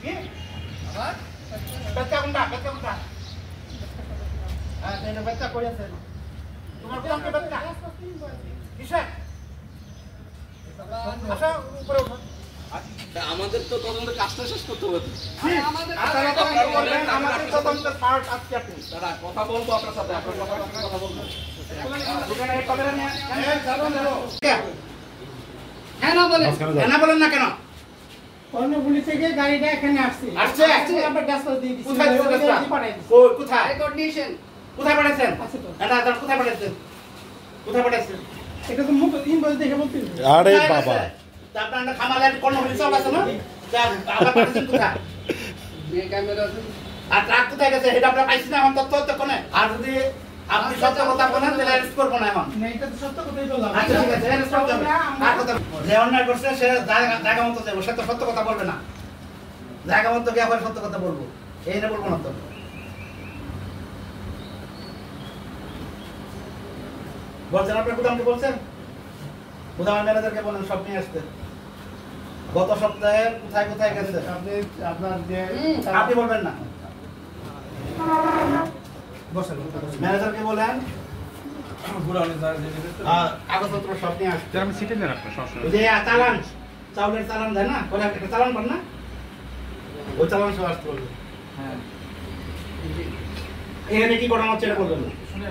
কি আবার বাচ্চা কোনটা হ্যাঁ তাহলে বাচ্চা কই আছে তোমার কোন কে বাচ্চা কিসে আচ্ছা উপরে উঠো আমাদের তো তদন্তের কাজটা শেষ করতে হবে আমাদের তদন্তের পার্ট আজকে আপনি দাদা কথা বলবো আপনার সাথে আপনার কথা বলবো দোকানে ক্যামেরা নিয়ে হ্যাঁ না বলেন না বলেন না কেন কর্ণফুলি থেকে গাড়িটা এখানে আসছে আমরা ডাস্টার দিয়ে দিছি কোথায় কোথায় রেকর্ডিশন কোথায় পাঠাইছেন আছে তো এটা কোথায় পাঠাইছেন এটা তো মুখ ইনভয়েস দেখে বলতে আরে বাবা আপনার খামালে কোন হিসাব আছে না আবার পাঠাইছেন কোথায় এই ক্যামেরা আছে আর ট্রাক কোথায় গেছে এটা আমরা পাইছি না এখন তথ্য কোনে আর যদি আপনি সত্য কথা বলেন তাহলে অ্যারেস্ট করব না এখন না এটা তো সত্য কথাই বললাম আচ্ছা ঠিক আছে অ্যারেস্ট করতে হবে আর কথা যে অন্যায় করছে সে জায়গা মতো যাবে সে তো সত্য কথা বলবে না জায়গা মতো গিয়ে আবার সত্য কথা বলবো এই না বলবো না তো বলছেন আপনি গুদামকে বলছেন গুদামের ম্যানেজারকে বলেন সব নিয়ে আসতে গত সপ্তাহে কোথায় কোথায় গেছে আপনি আপনার যে আপনি বলবেন না ম্যানেজারকে বলেন কাগজপত্র সব নিয়ে আসতে আমি সিটে নিয়ে রাখবো সবসময় ওই যে চালান চাউলের চালান দেয় না ওরা একটা চালান পান না ওই চালান সব আসতে বলবে হ্যাঁ এখানে কি করানো হচ্ছে এটা বলবেন না শুনে